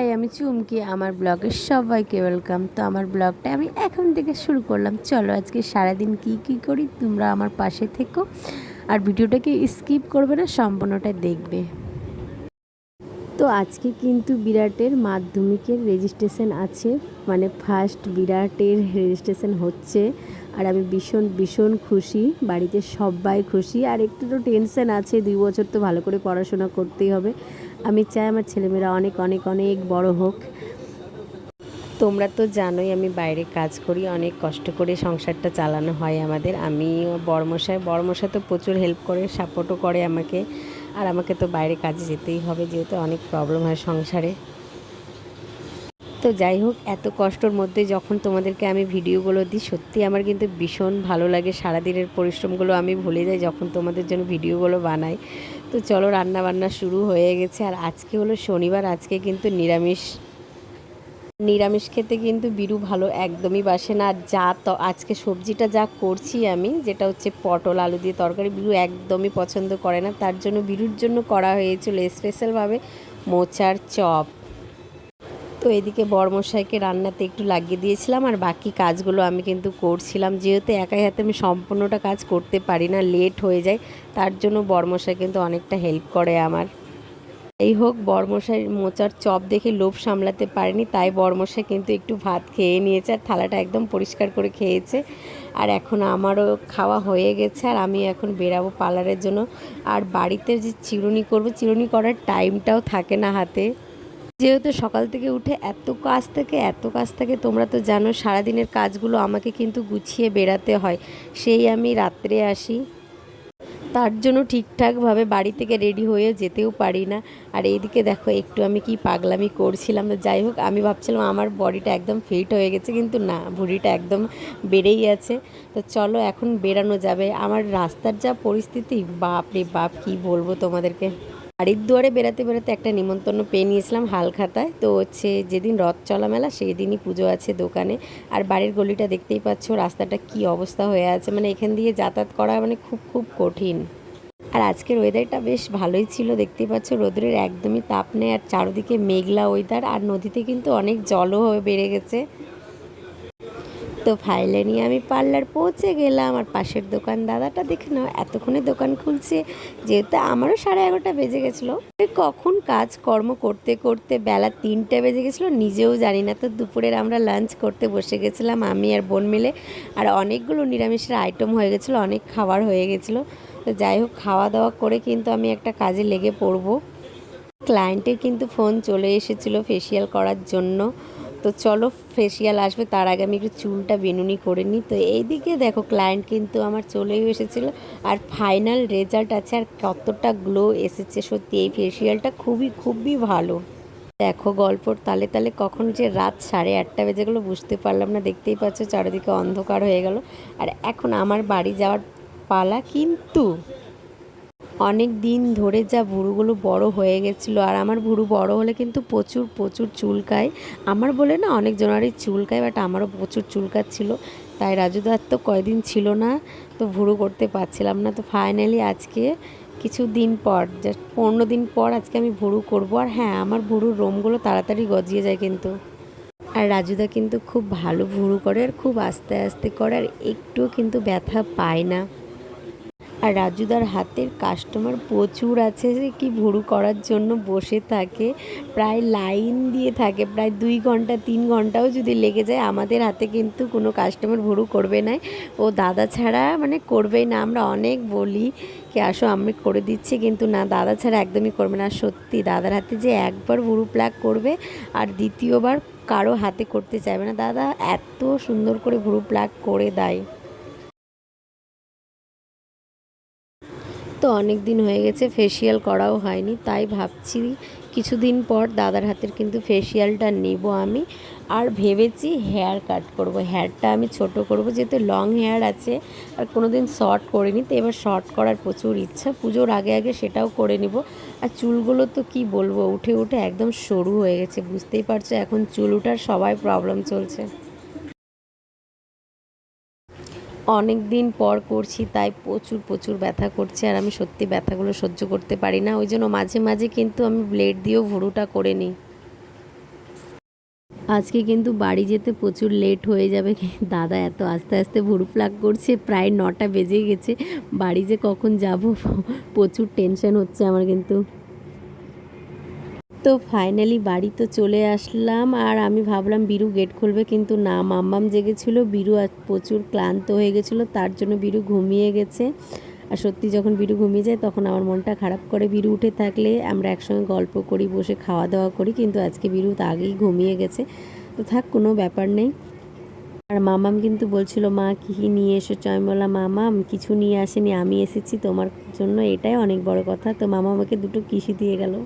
High, আমি চুমকি। আমার ব্লগের সবাইকে ওয়েলকাম। তো আমার ব্লগটা আমি এখন থেকে শুরু করলাম। চলো আজকে সারাদিন কি করি তোমরা আমার পাশে থেকো, আর ভিডিওটাকে স্কিপ করবে না, সম্পূর্ণটা দেখবে। তো আজকে কিন্তু বিরাটের মাধ্যমিকের রেজিস্ট্রেশন আছে, মানে ফার্স্ট বিরাটের রেজিস্ট্রেশন হচ্ছে। আর আমি ভীষণ ভীষণ খুশি, বাড়িতে সবাই খুশি। আর একটু তো টেনশন আছে, 2 বছর তো ভালো করে পড়াশোনা করতেই হবে। আমি চাই আমার ছেলেমেয়েরা অনেক অনেক অনেক বড় হোক। তোমরা তো জানোই আমি বাইরে কাজ করি, অনেক কষ্ট করে সংসারটা চালানো হয় আমাদের। আমি বড়মশাই তো প্রচুর হেল্প করে, সাপোর্টও করে আমাকে। আর আমাকে তো বাইরে কাজে যেতেই হবে, যেহেতু অনেক প্রবলেম হয় সংসারে। তো যাই হোক, এত কষ্টর মধ্যে যখন তোমাদেরকে আমি ভিডিওগুলো দিই, সত্যি আমার কিন্তু ভীষণ ভালো লাগে। সারাদিনের পরিশ্রমগুলো আমি ভুলে যাই যখন তোমাদের জন্য ভিডিওগুলো বানাই। তো চলো, রান্না বান্না শুরু হয়ে গেছে। আর আজকে হলো শনিবার, আজকে কিন্তু নিরামিষ খেতে কিন্তু বিরু ভালো একদমই বাসে না। আর আজকে সবজিটা যা করছি আমি, যেটা হচ্ছে পটল আলু দিয়ে তরকারি, বিরু একদমই পছন্দ করে না। তার জন্য বিরুর জন্য করা হয়েছিল স্পেশালভাবে মোচার চপ। তো এদিকে বরমশাইকে রান্নাতে একটু লাগিয়ে দিয়েছিলাম, আর বাকি কাজগুলো আমি কিন্তু করছিলাম। যেহেতু একাই হাতে আমি সম্পূর্ণটা কাজ করতে পারি না, লেট হয়ে যায়, তার জন্য বরমশাই কিন্তু অনেকটা হেল্প করে আমার। এই হোক, বরমশাই মোচার চপ দেখে লোভ সামলাতে পারেনি, তাই বরমশাই কিন্তু একটু ভাত খেয়ে নিয়েছে, আর থালাটা একদম পরিষ্কার করে খেয়েছে। আর এখন আমারও খাওয়া হয়ে গেছে, আর আমি এখন বেরাবো পার্লারের জন্য। আর বাড়িতে যে চিরুনি করবো, চিরুনি করার টাইমটাও থাকে না হাতে, যেহেতু সকাল থেকে উঠে এত কাজ থাকে তোমরা তো জানো, সারাদিনের কাজগুলো আমাকে কিন্তু গুছিয়ে বেরাতে হয়। সেই আমি রাত্রে আসি, তার জন্য ঠিকঠাকভাবে বাড়ি থেকে রেডি হয়ে যেতেও পারি না। আর এইদিকে দেখো একটু আমি কি পাগলামি করছিলাম। তো যাই হোক, আমি ভাবছিলাম আমার বডিটা একদম ফিট হয়ে গেছে, কিন্তু না, ভুঁড়িটা একদম বেড়েই আছে। তো চলো এখন বেরানো যাবে। আমার রাস্তার যা পরিস্থিতি, বাপ রে বাপ, কী বলবো তোমাদেরকে। বাড়ির দুয়ারে বেড়াতে বেড়াতে একটা নিমন্ত্রণ পেয়ে নিয়েছিলাম হালখাতায়। তো হচ্ছে যেদিন রথ চলা মেলা সেই দিনই পুজো আছে দোকানে। আর বাড়ির গলিটা দেখতেই পাচ্ছ, রাস্তাটা কি অবস্থা হয়ে আছে, মানে এখান দিয়ে যাতায়াত করা মানে খুব খুব কঠিন। আর আজকের ওয়েদারটা বেশ ভালোই ছিল, দেখতেই পাচ্ছ রোদ্রের একদমই তাপ নেই, আর চারদিকে মেঘলা ওয়েদার। আর নদীতে কিন্তু অনেক জলও হয়ে বেড়ে গেছে। তো ফাইলে নিয়ে আমি পার্লার পৌঁছে গেলাম। আর পাশের দোকান দাদাটা দেখে নাও, এতক্ষণে দোকান খুলছে, যেহেতু আমারও 11:30 বেজে গেছিলো। কখন কাজকর্ম করতে করতে বেলা 3টে বেজে গেছিলো নিজেও জানি না। তো দুপুরের আমরা লাঞ্চ করতে বসে গেছিলাম আমি আর বোন মিলে। আর অনেকগুলো নিরামিষের আইটেম হয়ে গেছিলো, অনেক খাবার হয়ে গেছিলো। তো যাই হোক, খাওয়া দাওয়া করে কিন্তু আমি একটা কাজে লেগে পড়বো। ক্লায়েন্টের কিন্তু ফোন চলে এসেছিলো ফেসিয়াল করার জন্য। তো চলো, ফেসিয়াল আসবে তার আগে আমি একটু চুলটা বেনুনি করে নিই। তো এইদিকে দেখো, ক্লায়েন্ট কিন্তু আমার চলেই এসেছিলো, আর ফাইনাল রেজাল্ট আছে। আর কতটা গ্লো এসেছে, সত্যি এই ফেসিয়ালটা খুবই খুবই ভালো। দেখো, গল্পর তালে তালে কখন যে রাত 8:30 বেজে গেলো বুঝতে পারলাম না। দেখতেই পাচ্ছ চারিদিকে অন্ধকার হয়ে গেল। আর এখন আমার বাড়ি যাওয়ার পালা। কিন্তু অনেক দিন ধরে যা ভুরুগুলো বড় হয়ে গেছিলো, আর আমার ভুরু বড় হলে কিন্তু প্রচুর প্রচুর চুলকায়। আমার বলে না, অনেক জনারই চুলকায়, বাট আমারও প্রচুর চুলকাচ্ছিল। তাই রাজুদার তো কয়দিন ছিল না, তো ভুরু করতে পারছিলাম না। তো ফাইনালি আজকে কিছু দিন পর, জাস্ট 15 দিন পর আজকে আমি ভুরু করব। আর হ্যাঁ, আমার ভুরুর রোমগুলো তাড়াতাড়ি গজিয়ে যায় কিন্তু। আর রাজুদা কিন্তু খুব ভালো ভুরু করে, আর খুব আস্তে আস্তে করে, আর একটুও কিন্তু ব্যথা পায় না। আর রাজুদার হাতের কাস্টমার প্রচুর আছে, যে কি ভুরু করার জন্য বসে থাকে, প্রায় লাইন দিয়ে থাকে, প্রায় 2 ঘন্টা 3 ঘন্টাও যদি লেগে যায়। আমাদের হাতে কিন্তু কোনো কাস্টমার ভুরু করবে না, ও দাদা ছাড়া মানে করবেই না। আমরা অনেক বলি কি আসো আমি করে দিচ্ছি, কিন্তু না, দাদা ছাড়া একদমই করবে না। সত্যি দাদার হাতে যে একবার ভুরু প্লাক করবে, আর দ্বিতীয়বার কারো হাতে করতে চাইবে না। দাদা এত সুন্দর করে ভুরু প্লাক করে দেয়। তো অনেক দিন হয়ে গেছে ফেসিয়াল করাও হয়নি, তাই ভাবছি কিছুদিন পর দাদার হাতের কিন্তু ফেসিয়ালটা নেব আমি। আর ভেবেছি হেয়ার কাট করব, হেয়ারটা আমি ছোট করব, যেহেতু লং হেয়ার আছে, আর কোনো দিন শর্ট করিনি। তো এবার শর্ট করার প্রচুর ইচ্ছা, পুজোর আগে আগে সেটাও করে নিব। আর চুলগুলো তো কি বলবো, উঠে উঠে একদম সরু হয়ে গেছে, বুঝতেই পারছো এখন চুল ওঠার সবাই প্রবলেম চলছে। অনেক দিন পর করছি, তাই প্রচুর প্রচুর ব্যথা করছে, আর আমি সত্যি ব্যথাগুলো সহ্য করতে পারি না। ওই জন্য মাঝে মাঝে কিন্তু আমি ব্লেড দিয়েও ভুরুটা করে নিই। আজকে কিন্তু বাড়ি যেতে প্রচুর লেট হয়ে যাবে। দাদা এত আস্তে আস্তে ভুরু প্লাগ করছে, প্রায় 9টা বেজে গেছে। বাড়ি যে কখন যাব প্রচুর টেনশন হচ্ছে আমার কিন্তু। তো ফাইনালি বাড়ি তো চলে আসলাম, আর আমি ভাবলাম বিরু গেট খুলবে, কিন্তু না, মাম্মাম জেগেছিল। বিরু আজ প্রচুর ক্লান্ত হয়ে গেছিলো, তার জন্য বিরু ঘুমিয়ে গেছে। আর সত্যি যখন বিরু ঘুমিয়ে যায় তখন আমার মনটা খারাপ করে। বিরু উঠে থাকলে আমরা একসঙ্গে গল্প করি, বসে খাওয়া দাওয়া করি, কিন্তু আজকে বিরু তো আগেই ঘুমিয়ে গেছে। তো থাক, কোনো ব্যাপার নেই। আর মামাম কিন্তু বলছিল মা কী নিয়ে এসেছো, আমি বললাম মামাম কিছু নিয়ে আসেনি, আমি এসেছি তোমার জন্য, এটাই অনেক বড় কথা। তো মামা আমাকে দুটো কিসি দিয়ে গেল।